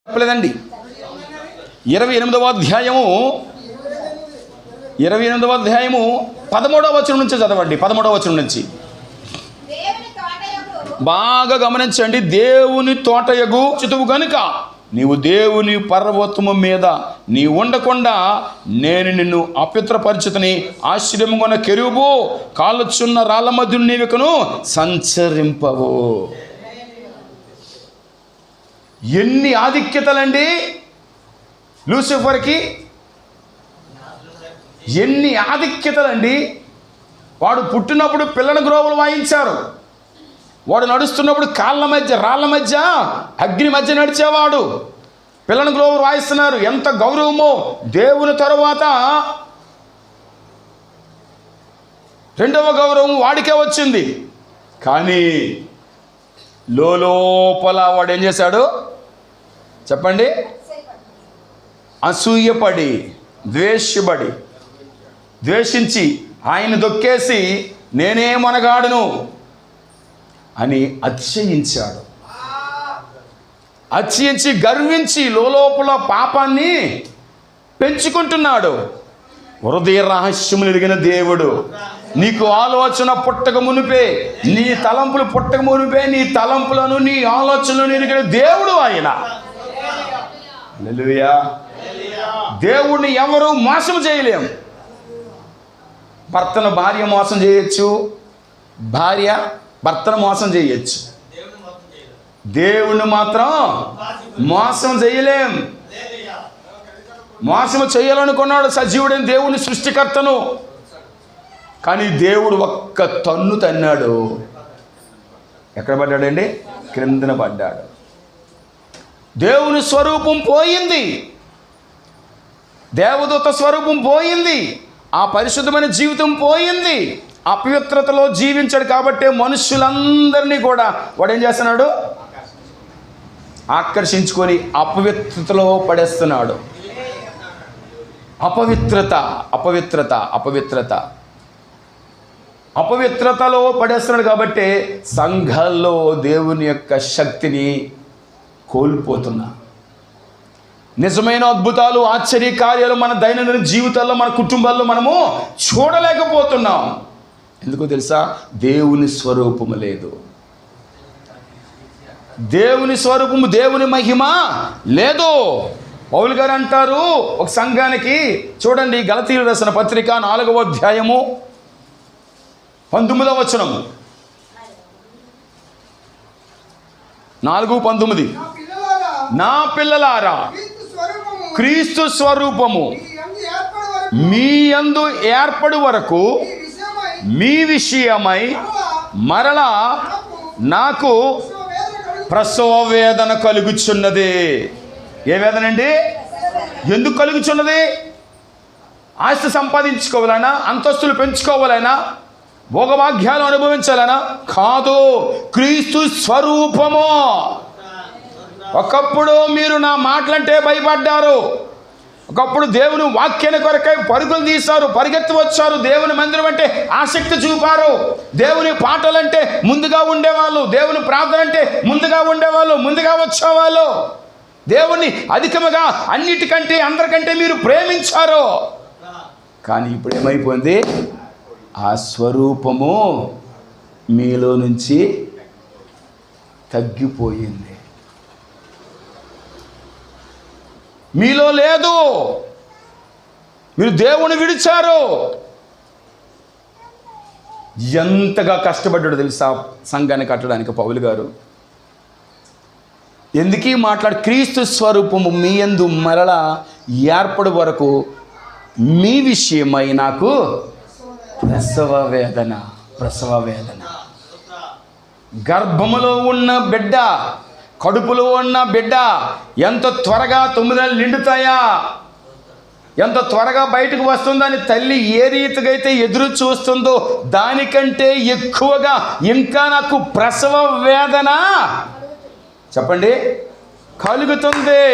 చెప్పలేదండి. 28వ అధ్యాయము 13వ వచనం నుంచి చదవండి. 13వ వచనం నుంచి బాగా గమనించండి. దేవుని తోటయగు చితువు గనుక నీవు దేవుని పర్వతము మీద నీ ఉండకుండా నేను నిన్ను అపవిత్రపరిచితిని. ఆశ్చర్యముగొన్న కెరూబు కాళ్ళుచున్న రాళ్ళ మధ్య నీవికను సంచరింపవు. ఎన్ని ఆధిక్యతలండి లూసిఫర్కి, ఎన్ని ఆధిక్యతలండి. వాడు పుట్టినప్పుడు పిల్లల గ్రోవులు వాయించారు. వాడు నడుస్తున్నప్పుడు కాళ్ళ మధ్య రాళ్ళ మధ్య అగ్ని మధ్య నడిచేవాడు. పిల్లల గ్రోవులు వాయిస్తున్నారు. ఎంత గౌరవమో. దేవుని తరువాత రెండవ గౌరవం వాడికే వచ్చింది. కానీ లోపల వాడు ఏం చేశాడు చెప్పండి? అసూయపడి ద్వేషించి ఆయన దొక్కేసి నేనే మనగాడును అని అతిశయించాడు. అతిశయించి గర్వించి లోపల పాపాన్ని పెంచుకుంటున్నాడు. హృదయ రహస్యములు ఎరిగిన దేవుడు నీకు ఆలోచన పుట్టక మునిపే, నీ తలంపులు పుట్టక మునిపే నీ తలంపులను నీ ఆలోచనలను ఎరిగిన దేవుడు ఆయన. హల్లెలూయా. దేవుణ్ణి ఎవరు మోసం చేయలేం. భర్తను భార్య మోసం చేయొచ్చు, భార్య భర్తను మోసం చేయొచ్చు. దేవుణ్ణి మాత్రం మోసం చేయలేం. మోసం చేయాలనుకున్నాడు సజీవుడైన దేవుని సృష్టికర్తను. కానీ దేవుడు ఒక్క తన్ను తన్నాడు. ఎక్కడ పడ్డాడండి? క్రిందన పడ్డాడు. దేవుని స్వరూపం పోయింది, దేవదూత స్వరూపం పోయింది, ఆ పరిశుద్ధమైన జీవితం పోయింది. అపవిత్రతలో జీవించాడు కాబట్టి మనుషులందరినీ కూడా వాడు ఏం చేస్తున్నాడు? ఆకర్షించుకొని అపవిత్రతలో పడేస్తున్నాడు. అపవిత్రతలో పడేస్తున్నాడు కాబట్టి సంఘాల్లో దేవుని యొక్క శక్తిని కోల్పోతున్నా. నిజమైన అద్భుతాలు, ఆశ్చర్య కార్యాలు మన దైనందిన జీవితాల్లో, మన కుటుంబాల్లో మనము చూడలేకపోతున్నాం. ఎందుకో తెలుసా? దేవుని స్వరూపము లేదు. దేవుని స్వరూపము, దేవుని మహిమ లేదు. పౌలు గారు అంటారు ఒక సంఘానికి, చూడండి గలతీయులకు రాసిన పత్రిక 4వ అధ్యాయము 19వ వచనము. 4:19 నా పిల్లలారా క్రీస్తు స్వరూపము మీ యందు ఏర్పడు వరకు మీ విషయమై మరలా నాకు ప్రసవ వేదన కలుగుచున్నది. ఏ వేదన అండి? ఎందుకు కలుగుచున్నది? ఆస్తి సంపాదించుకోవాలనా? అంతస్తులు పెంచుకోవాలనా? భోగభాగ్యాలు అనుభవించాలనా? కాదు. క్రీస్తు స్వరూపము. ఒకప్పుడు మీరు నా మాటలంటే భయపడ్డారు. ఒకప్పుడు దేవుని వాక్యాన్ని కొరకై పరుగులు తీశారు, పరిగెత్తి వచ్చారు. దేవుని మందిరం అంటే ఆసక్తి చూపారు. దేవుని పాటలంటే ముందుగా ఉండేవాళ్ళు, దేవుని ప్రార్థన అంటే ముందుగా ఉండేవాళ్ళు, ముందుగా వచ్చేవాళ్ళు. దేవుణ్ణి అధికముగా అన్నిటికంటే అందరికంటే మీరు ప్రేమించారు. కానీ ఇప్పుడు ఏమైపోయింది? ఆ స్వరూపము మీలో నుంచి తగ్గిపోయింది. మీలో లేదు. మీరు దేవుని విడిచారు. ఎంతగా కష్టపడ్డాడు తెలుసా సంఘాన్ని కట్టడానికి పౌలు గారు? ఎందుకీ మాట్లాడు? క్రీస్తు స్వరూపము మీ యందు మరలా ఏర్పడు వరకు మీ విషయమై నాకు ప్రసవ వేదన. గర్భములో ఉన్న బిడ్డ, కడుపులో ఉన్న బిడ్డ ఎంత త్వరగా 9 నెలలు నిండుతాయా, ఎంత త్వరగా బయటకు వస్తుందని తల్లి ఏ రీతిగా అయితే ఎదురు చూస్తుందో దానికంటే ఎక్కువగా ఇంకా నాకు ప్రసవ వేదన చెప్పండి కలుగుతుంది.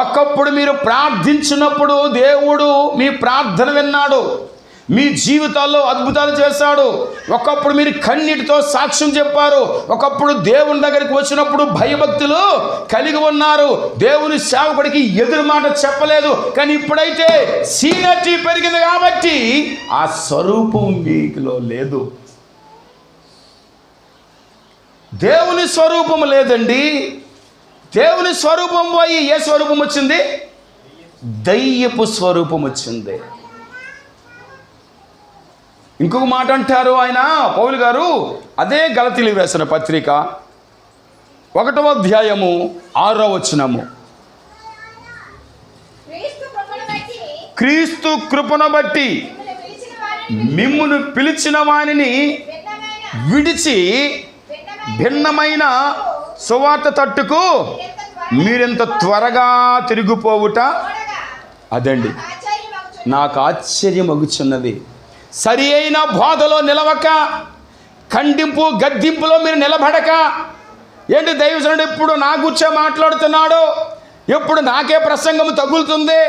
ఒకప్పుడు మీరు ప్రార్థించినప్పుడు దేవుడు మీ ప్రార్థన విన్నాడు. మీ జీవితాల్లో అద్భుతాలు చేశాడు. ఒకప్పుడు మీరు కన్నీటితో సాక్ష్యం చెప్పారు. ఒకప్పుడు దేవుని దగ్గరికి వచ్చినప్పుడు భయభక్తులు కలిగి ఉన్నారు. దేవుని సేవకుడికి ఎదురు మాట చెప్పలేదు. కానీ ఇప్పుడైతే సీనియారిటీ పెరిగింది కాబట్టి ఆ స్వరూపం మీకులో లేదు. దేవుని స్వరూపం లేదండి. దేవుని స్వరూపం పోయి ఏ స్వరూపం వచ్చింది? దయ్యపు స్వరూపం వచ్చింది. ఇంకొక మాట అంటారు ఆయన పౌలు గారు, అదే గలతీయులకు రాసిన పత్రిక 1వ అధ్యాయము 6వ వచనము, క్రీస్తు కృపను బట్టి మిమ్మును పిలిచిన వానిని విడిచి భిన్నమైన సువార్త తట్టుకు మీరెంత త్వరగా తిరిగిపోవుట అదండి నాకు ఆశ్చర్యమగుచున్నది. సరి అయిన బోధలో నిలవక, ఖండింపు గద్దింపులో మీరు నిలబడక, ఏంటి దైవజనుడు ఎప్పుడు నా గురించే మాట్లాడుతున్నాడు, ఎప్పుడు నాకే ప్రసంగం తగులుతుంది,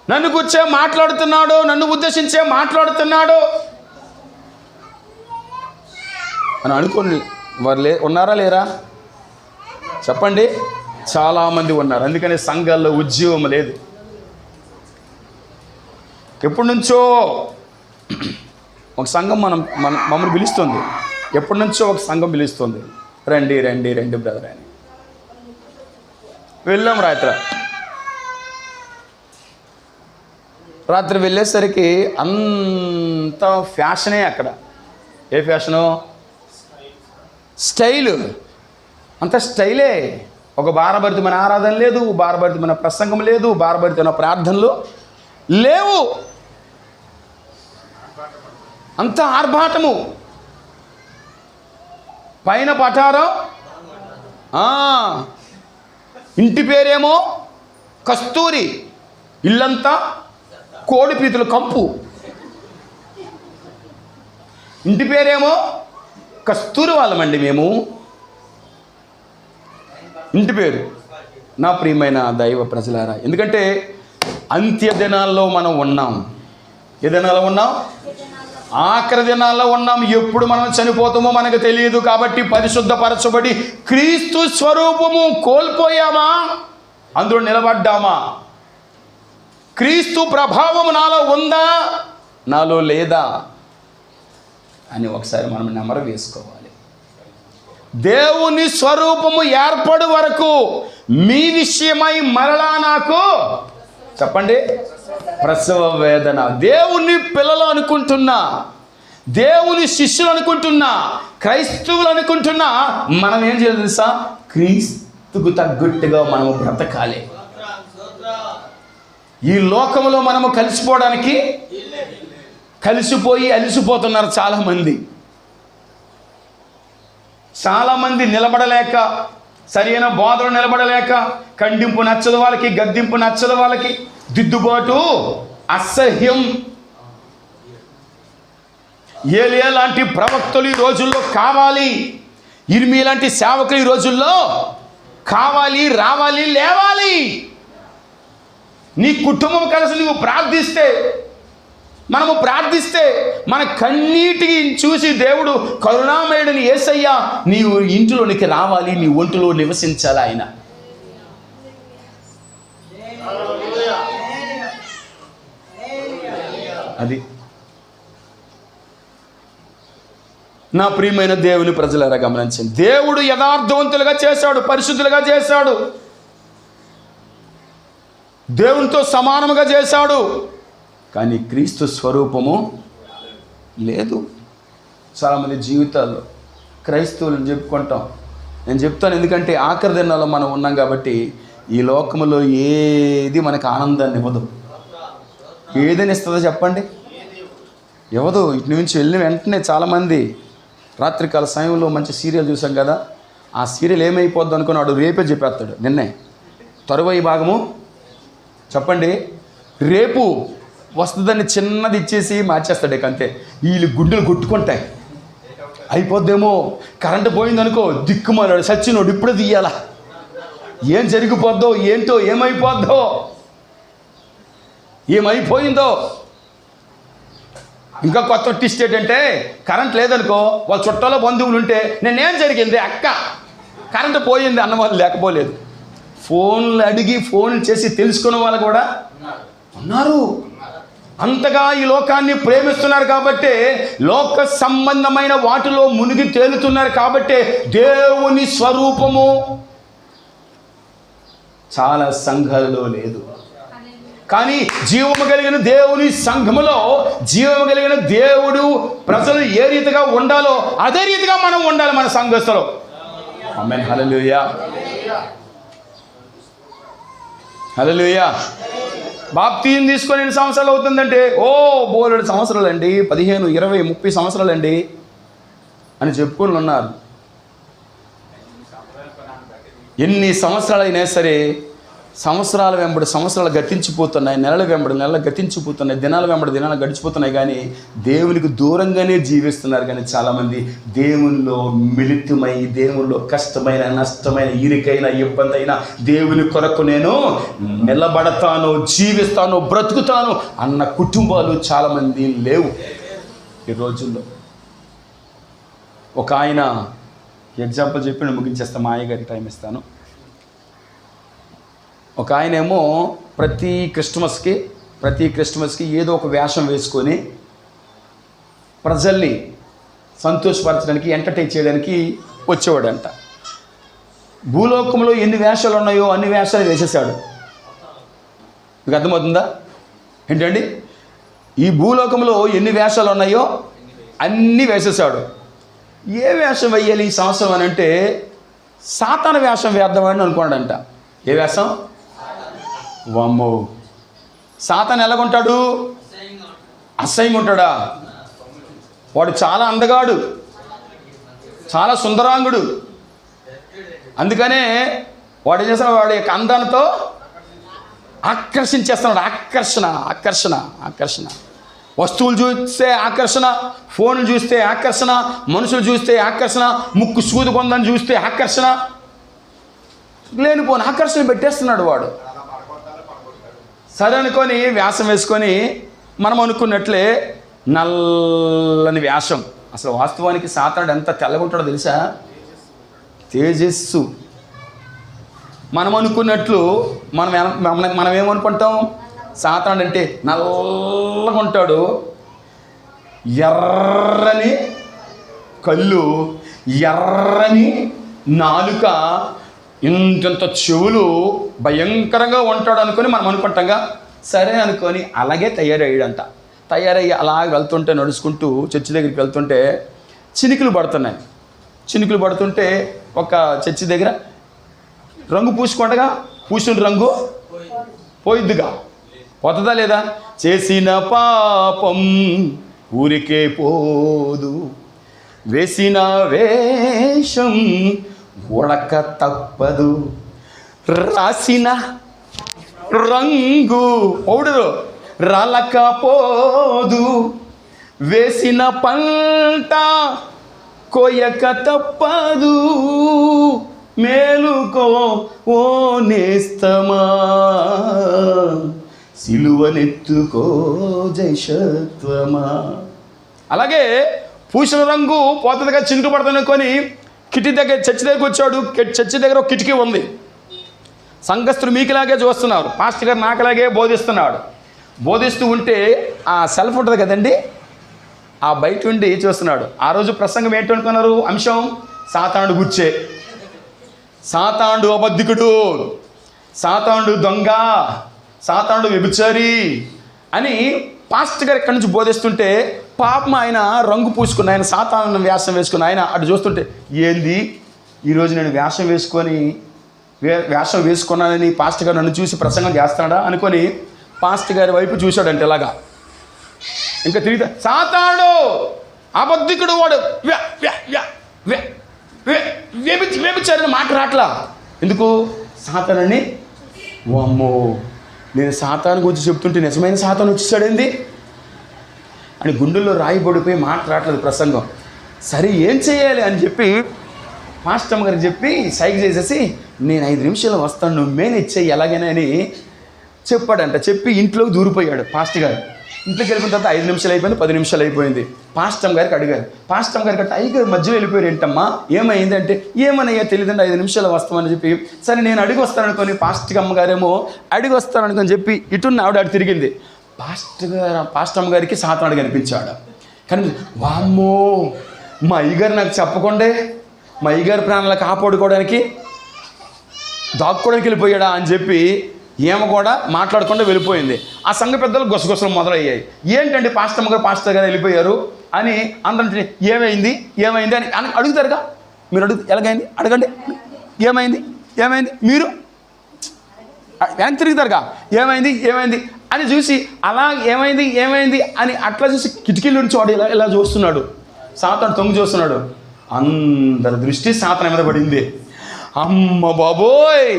నన్ను గురించే మాట్లాడుతున్నాడు, నన్ను ఉద్దేశించే మాట్లాడుతున్నాడు అని అనుకోండి. వారు ఉన్నారా లేరా చెప్పండి? చాలామంది ఉన్నారు. అందుకని సంఘాల్లో ఉద్యోగం లేదు. ఎప్పటి నుంచో ఒక సంఘం మమ్మల్ని పిలుస్తుంది. ఎప్పటి నుంచో ఒక సంఘం పిలుస్తుంది, రండి రండి రండి బ్రదర్ అని. వెళ్ళాం. రాత్రి వెళ్ళేసరికి అంత ఫ్యాషనే అక్కడ. ఏ ఫ్యాషను? స్టైలు. అంత స్టైలే. ఒక భారభరితమైన ఆరాధన లేదు, భారభరితమైన ప్రసంగం లేదు, భారభరితమైన ప్రార్థనలు లేవు. అంత ఆర్భాటము. పైన పటారం, ఇంటి పేరేమో కస్తూరి, ఇల్లంతా కోడిపీతుల కంపు. ఇంటి పేరేమో కస్తూరి వాళ్ళమండి మేము. ఇంటి పేరు. నా ప్రియమైన దైవ ప్రజలారా, ఎందుకంటే అంత్య దినాల్లో మనం ఉన్నాం. ఏ దినాల్లో ఉన్నాం? ఆఖరి దినాల్లో ఉన్నాం. ఎప్పుడు మనం చనిపోతామో మనకు తెలియదు. కాబట్టి పరిశుద్ధపరచబడి క్రీస్తు స్వరూపము కోల్పోయామా? అందులో నిలబడ్డామా? క్రీస్తు ప్రభావం నాలో ఉందా, నాలో లేదా అని ఒకసారి మనం నెమరు వేసుకోవాలి. దేవుని స్వరూపము ఏర్పడు వరకు మీ విషయమై మరలా నాకు చెప్పండి ప్రసవ వేదన. దేవుని పిల్లలు అనుకుంటున్నా, దేవుని శిష్యులు అనుకుంటున్నా, క్రైస్తవులు అనుకుంటున్నా, మనం ఏం చేయాలి తెలుసా? క్రీస్తుకు తగ్గట్టుగా మనము బ్రతకాలి. ఈ లోకంలో మనము కలిసిపోవడానికి కలిసిపోయి అలిసిపోతున్నారు చాలామంది నిలబడలేక, సరైన బోధలు నిలబడలేక, ఖండింపు నచ్చదు వాళ్ళకి, గద్దింపు నచ్చదు వాళ్ళకి, దిద్దుబాటు అసహ్యం. ఏలియా లాంటి ప్రవక్తలు ఈ రోజుల్లో కావాలి. ఇర్మీ లాంటి సేవకులు ఈ రోజుల్లో కావాలి, రావాలి, లేవాలి. నీ కుటుంబం కలిసి నువ్వు ప్రార్థిస్తే, మనము ప్రార్థిస్తే, మన కన్నీటికి చూసి దేవుడు కరుణామయుడిని యేసయ్య నీవు ఇంటిలోనికి రావాలి, నీ ఒంటిలో నివసించాలి ఆయన. అది నా ప్రియమైన దేవుని ప్రజలారా గమనించండి. దేవుడు యథార్థవంతులుగా చేశాడు, పరిశుద్ధులుగా చేశాడు, దేవునితో సమానముగా చేశాడు. కానీ క్రీస్తు స్వరూపము లేదు. చాలామంది జీవితాల్లో క్రైస్తవులను చెప్పుకుంటాం. నేను చెప్తాను, ఎందుకంటే ఆఖరి దినాల్లో మనం ఉన్నాం కాబట్టి ఈ లోకములో ఏది మనకు ఆనందాన్ని ఇవ్వదు. ఏదని ఇస్తుందో చెప్పండి? ఇవ్వదు. ఇటు నుంచి వెళ్ళిన వెంటనే చాలామంది రాత్రికాల సమయంలో మంచి సీరియల్ చూసాం కదా, ఆ సీరియల్ ఏమైపోద్ది అనుకుని వాడు రేపే చెప్పేస్తాడు. నిన్నే తరువాయి భాగము చెప్పండి రేపు వస్తుందని చిన్నది ఇచ్చేసి మార్చేస్తాడు. ఇక అంతే. వీళ్ళు గుండెలు కొట్టుకుంటాయి. అయిపోద్దేమో, కరెంటు పోయిందనుకో దిక్కుమాలాడు, సచ్చినోడు ఇప్పుడే తీయాలా, ఏం జరిగిపోద్దో ఏంటో, ఏమైపోద్దో, ఏమైపోయిందో ఇంకా కొత్త ట్విస్ట్ ఏంటంటే కరెంట్ లేదనుకో, వాళ్ళ చుట్టాలో బంధువులు ఉంటే నేనేం జరిగింది అక్క కరెంటు పోయింది అన్న వాళ్ళు లేకపోలేదు. ఫోన్లు అడిగి ఫోన్లు చేసి తెలుసుకున్న వాళ్ళు కూడా ఉన్నారు. అంతగా ఈ లోకాన్ని ప్రేమిస్తున్నారు కాబట్టి, లోక సంబంధమైన వాటిలో మునిగి తేలుతున్నారు కాబట్టి దేవుని స్వరూపము చాలా సంఘాలలో లేదు. కానీ జీవము కలిగిన దేవుని సంఘములో జీవము కలిగిన దేవుడు ప్రజలు ఏ రీతిగా ఉండాలో అదే రీతిగా మనం ఉండాలి మన సంఘస్థలో. ఆమేన్. హల్లెలూయా, హల్లెలూయా. బాప్తీసం తీసుకొని ఎన్ని సంవత్సరాలు అవుతుందంటే, బోలెడు సంవత్సరాలు అండి, 15, 20, 30 సంవత్సరాలు అండి అని చెప్పుకొని ఉన్నారు. ఎన్ని సంవత్సరాలు అయినా సరే సంవత్సరాల వెంబడి సంవత్సరాలు గతించిపోతున్నాయి, నెలల వెంబడి నెలలు గతించిపోతున్నాయి, దినాల వెంబడి దినాలు గడిచిపోతున్నాయి. కానీ దేవునికి దూరంగానే జీవిస్తున్నారు. కానీ చాలామంది దేవునిలో మిళితమై, దేవునిలో కష్టమైన నష్టమైన ఇరుకైన ఇబ్బంది అయినా దేవుని కొరకు నేను నిలబడతాను, జీవిస్తాను, బ్రతుకుతాను అన్న కుటుంబాలు చాలామంది లేవు ఈ రోజుల్లో. ఒక ఆయన ఎగ్జాంపుల్ చెప్పి నేను ముగించేస్తా, మా అయ్యగారికి టైం ఇస్తాను. ఒక ఆయన ఏమో ప్రతి క్రిస్మస్కి ఏదో ఒక వేషం వేసుకొని ప్రజల్ని సంతోషపరచడానికి, ఎంటర్టైన్ చేయడానికి వచ్చేవాడంట. భూలోకంలో ఎన్ని వేషాలు ఉన్నాయో అన్ని వేషాలు వేసేసాడు. మీకు అర్థమవుతుందా ఏంటండి? ఈ భూలోకంలో ఎన్ని వేషాలు ఉన్నాయో అన్నీ వేసేసాడు. ఏ వేషం వేయాలి ఈ సంవత్సరం అని అంటే, సాతాను వేషం వేద్దామని అనుకోండంట. ఏ వేషం? వామ్మో, సాతాను ఎలాగుంటాడు? అసహ్యంగా ఉంటాడా? వాడు చాలా అందగాడు, చాలా సుందరాంగుడు. అందుకనే వాడు ఏం చేస్తాడు? వాడి యొక్క అందాలతో ఆకర్షించేస్తున్నాడు. ఆకర్షణ. వస్తువులు చూస్తే ఆకర్షణ, ఫోన్లు చూస్తే ఆకర్షణ, మనుషులు చూస్తే ఆకర్షణ, ముక్కు సూది కొందని చూస్తే ఆకర్షణ, లేనిపోని ఆకర్షణ పెట్టేస్తున్నాడు వాడు. సరే అనుకొని వ్యాసం వేసుకొని మనం అనుకున్నట్లే నల్లని వేషం. అసలు వాస్తవానికి సాతానుడు ఎంత తెల్లగా ఉంటాడో తెలుసా? తేజస్సు. మనం అనుకున్నట్లు మనం ఏమనుకుంటాం? సాతానుడు అంటే నల్లగా ఉంటాడు, ఎర్రని కళ్ళు, ఎర్రని నాలుక, ఇంత చెవులు, భయంకరంగా ఉంటాడు అనుకొని మనం అనుకుంటాంగా. సరే అనుకొని అలాగే తయారయ్యి అలా వెళ్తుంటే, నడుచుకుంటూ చర్చి దగ్గరికి వెళ్తుంటే చినుకులు పడుతుంటే ఒక చర్చి దగ్గర రంగు పూసిన రంగు పోయిద్దిగా, పోతుందా లేదా? చేసిన పాపం ఊరికే పోదు, వేసిన వేషం ఉడక తప్పదు, రాసిన రంగు పౌడరు రాలకపోదు, వేసిన పంట కోయక తప్పదు, మేలుకో ఓ నేస్తమా, సిలువనెత్తుకో జైషత్వమా. అలాగే పూసిన రంగు పోతగా చినుకు పడుతునుకొని చర్చి దగ్గరికి వచ్చాడు. చర్చి దగ్గర ఒక కిటికీ ఉంది. సంఘస్థులు మీకులాగే చూస్తున్నారు, పాస్టర్ గారు నాకులాగే బోధిస్తూ ఉంటే ఆ సెల్ఫ్ ఉంటుంది కదండి, ఆ బయట ఉండి చూస్తున్నాడు. ఆ రోజు ప్రసంగం ఏంటనుకున్నారు? అంశం సాతానుడు గుచ్చే. సాతానుడు అబద్ధికుడు, సాతానుడు దొంగ, సాతానుడు వ్యభిచారి అని పాస్టర్ గారు ఇక్కడి నుంచి బోధిస్తుంటే, పాపం ఆయన రంగు పూసుకున్న ఆయన, సాతాను వేషం వేసుకున్న ఆయన అటు చూస్తుంటే, ఏంది ఈరోజు నేను వేషం వేసుకున్నానని పాస్టర్ గారు నన్ను చూసి ప్రసంగం చేస్తాడా అనుకొని పాస్టర్ గారి వైపు చూశాడంటే ఇలాగా. ఇంకా తిరిగితే సాతానుడు అబద్ధికుడు, వాడు వ్యభిచారిని మాట రాట్లా. ఎందుకు? సాతానని. వామ్మో, నేను సాతాను గురించి చెప్తుంటే నిజమైన సాతాను వచ్చేసాడేంది అని గుండెల్లో రాయిపడిపోయి మాట రావట్లేదు ప్రసంగం. సరే ఏం చేయాలి అని చెప్పి పాస్టర్ గారికి చెప్పి సైకి చేసేసి, నేను 5 నిమిషాలు వస్తాను, నువ్వు మేనేజ్ చెయ్యి ఎలాగైనా అని చెప్పాడంట. చెప్పి ఇంట్లోకి దూరిపోయాడు పాస్టర్ గారు. ఇంట్లోకి వెళ్ళిన తర్వాత 5 నిమిషాలు అయిపోయింది, 10 నిమిషాలు అయిపోయింది. పాస్టమ్ గారికి అడిగారు. పాస్టమ్ గారికి అంటే అయ్యగారు మధ్యలో వెళ్ళిపోయారు ఏంటమ్మా, ఏమైంది అంటే, ఏమనయ్యా తెలియదండి 5 నిమిషాలు వస్తామని చెప్పి, సరే నేను అడిగి వస్తాననుకొని పాస్టర్ అమ్మగారేమో అడిగి వస్తాననుకొని చెప్పి ఇటున్న ఆవిడ అటు తిరిగింది. పాస్టమ్ గారికి సాతానుడు కనిపించాడు. కానీ వామ్మో, మా అయ్యగారు నాకు చెప్పకుండే మా అయ్యగారి ప్రాణాలు కాపాడుకోవడానికి దాక్కోవడానికి వెళ్ళిపోయాడా అని చెప్పి ఏమో కూడా మాట్లాడకుండా వెళ్ళిపోయింది. ఆ సంఘ పెద్దలు గుసగుసలు మొదలయ్యాయి. ఏంటంటే పాస్టర్ గారు వెళ్ళిపోయారు అని అందరంటే ఏమైంది అని అడుగుతారుగా. మీరు ఎలాగైంది అడగండి, ఏమైంది మీరు వెనక్కి తిరుగుతారుగా, ఏమైంది అని చూసి అలా ఏమైంది అని అట్లా చూసి కిటికీల నుంచి వాడు ఇలా చూస్తున్నాడు. సాతాను తొంగి చూస్తున్నాడు. అందరి దృష్టి సాతాను మీద పడింది. అమ్మ బాబోయ్,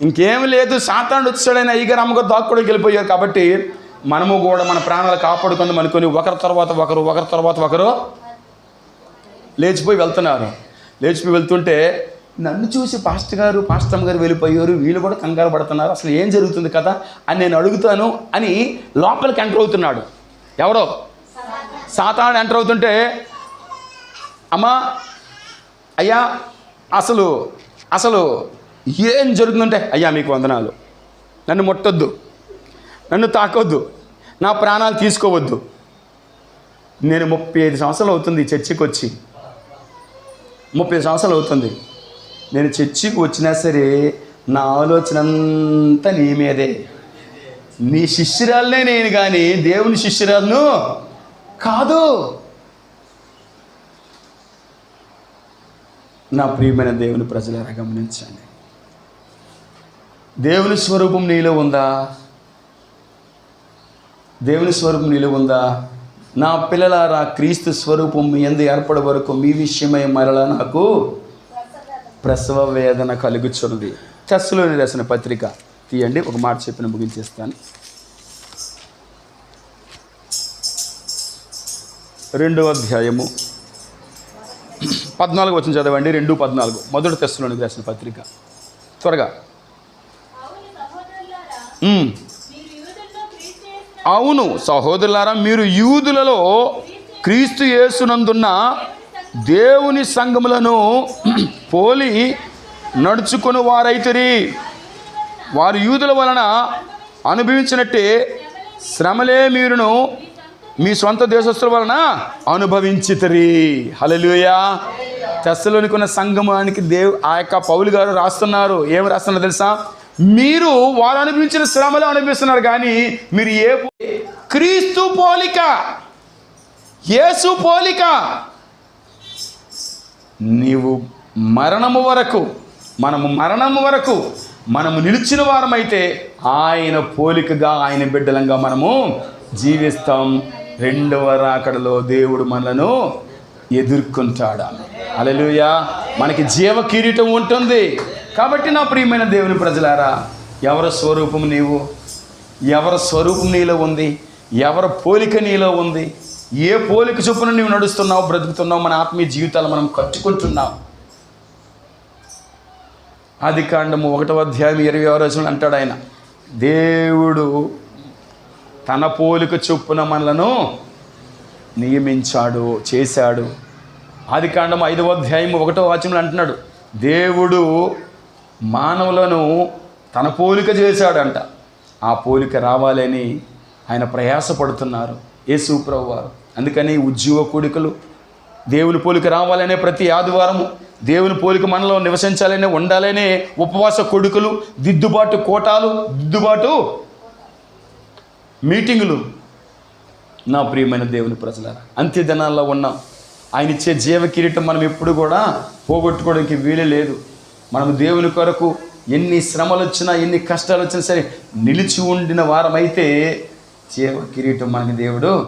ఇంకేం లేదు, సాతానుడు వచ్చాడని అయ్యగారు అమ్మగారు దాక్కోడికి వెళ్ళిపోయారు. కాబట్టి మనము కూడా మన ప్రాణాలు కాపాడుకుందాం అనుకొని ఒకరి తర్వాత ఒకరు లేచిపోయి వెళ్తున్నారు. లేచిపోయి వెళ్తుంటే నన్ను చూసి పాస్టమ్ గారు వెళ్ళిపోయారు, వీళ్ళు కూడా కంగారు పడుతున్నారు, అసలు ఏం జరుగుతుంది కదా అని నేను అడుగుతాను అని లోపలికి ఎంటర్ అవుతున్నాడు. ఎవరో సాతానుడు ఎంటర్ అవుతుంటే, అమ్మా అయ్యా అసలు ఏం జరుగుతుందంటే, అయ్యా మీకు వందనాలు, నన్ను ముట్టొద్దు, నన్ను తాకొద్దు, నా ప్రాణాలు తీసుకోవద్దు. నేను 35 సంవత్సరాలు అవుతుంది చర్చికి వచ్చి, 30 సంవత్సరాలు అవుతుంది. నేను చర్చికి వచ్చినా సరే నా ఆలోచన అంతా నీ మీదే. నీ శిష్యురాలనే నేను కానీ దేవుని శిష్యురాలను కాదు. నా ప్రియమైన దేవుని ప్రజలారా గమనించండి, దేవుని స్వరూపం నీలో ఉందా? దేవుని స్వరూపం నీలో ఉందా? నా పిల్లలారా, క్రీస్తు స్వరూపం మీ యందు ఏర్పడే వరకు మీ విషయమై మరలా నాకు ప్రసవ వేదన కలుగుచున్నది. తెస్సలోని రాసిన పత్రిక తీయండి, ఒక మాట చెప్పిన ముగించేస్తాను. 2వ అధ్యాయము 14 వచనం చదవండి. 2:14 మొదటి తెస్సలోనికి రాసిన పత్రిక, త్వరగా. అవును సహోదరులారా, మీరు యూదులలో క్రీస్తు యేసునందున్న దేవుని సంఘములను పోలి నడుచుకుని వారైతిరి. వారు యూదుల వలన అనుభవించినట్టే శ్రమలే మీరును మీ సొంత దేశస్తుల వలన అనుభవించితిరి. హల్లెలూయా. తెస్సలోనికి ఉన్న సంఘమానికి ఆ యొక్క పౌలు గారు రాస్తున్నారు. ఏమి రాస్తున్నారు తెలుసా? మీరు వారు అనుభవించిన శ్రమలు అనుభవిస్తున్నారు, కానీ మీరు క్రీస్తు పోలిక, యేసు పోలిక. నీవు మరణము వరకు మనము నిలిచిన వారమైతే ఆయన పోలికగా, ఆయన బిడ్డలంగా మనము జీవిస్తాం. 2వ రాకడలో దేవుడు మనలను ఎదుర్కొంటాడు. హల్లెలూయా. మనకి జీవ కిరీటం ఉంటుంది. కాబట్టి నా ప్రియమైన దేవుని ప్రజలారా, ఎవరి స్వరూపం నీవు? ఎవరి స్వరూపం నీలో ఉంది? ఎవరి పోలిక నీలో ఉంది? ఏ పోలిక చొప్పున నీవు నడుస్తున్నావు, బ్రతుకుతున్నావు? మన ఆత్మీయ జీవితాలు మనం కట్టుకుంటున్నాం. ఆదికాండము 1వ అధ్యాయం 26వ వచనం అంటాడు ఆయన, దేవుడు తన పోలిక చొప్పున మనలను నియమించాడు, చేశాడు. ఆదికాండము 5వ అధ్యాయం 1వ వచనంలో అంటున్నాడు, దేవుడు మానవులను తన పోలిక చేశాడంట. ఆ పోలిక రావాలని ఆయన ప్రయాసపడుతున్నారు యేసు ప్రభువారు. అందుకని ఉద్యోగ కూడికలు, దేవుని పోలిక రావాలనే ప్రతి ఆదివారము దేవుని పోలిక మనలో నివసించాలనే, ఉండాలనే ఉపవాస కొడుకులు, దిద్దుబాటు కోటాలు, దిద్దుబాటు మీటింగులు. నా ప్రియమైన దేవుని ప్రజలారా, అంత్యదినాల్లో ఉన్నాం. ఆయన ఇచ్చే జీవ కిరీటం మనం ఎప్పుడు కూడా పోగొట్టుకోవడానికి వీలు లేదు. మనం దేవుని కొరకు ఎన్ని శ్రమలు వచ్చినా, ఎన్ని కష్టాలు వచ్చినా సరే నిలిచి ఉండిన వారమైతే జీవ కిరీటం మనకి దేవుడు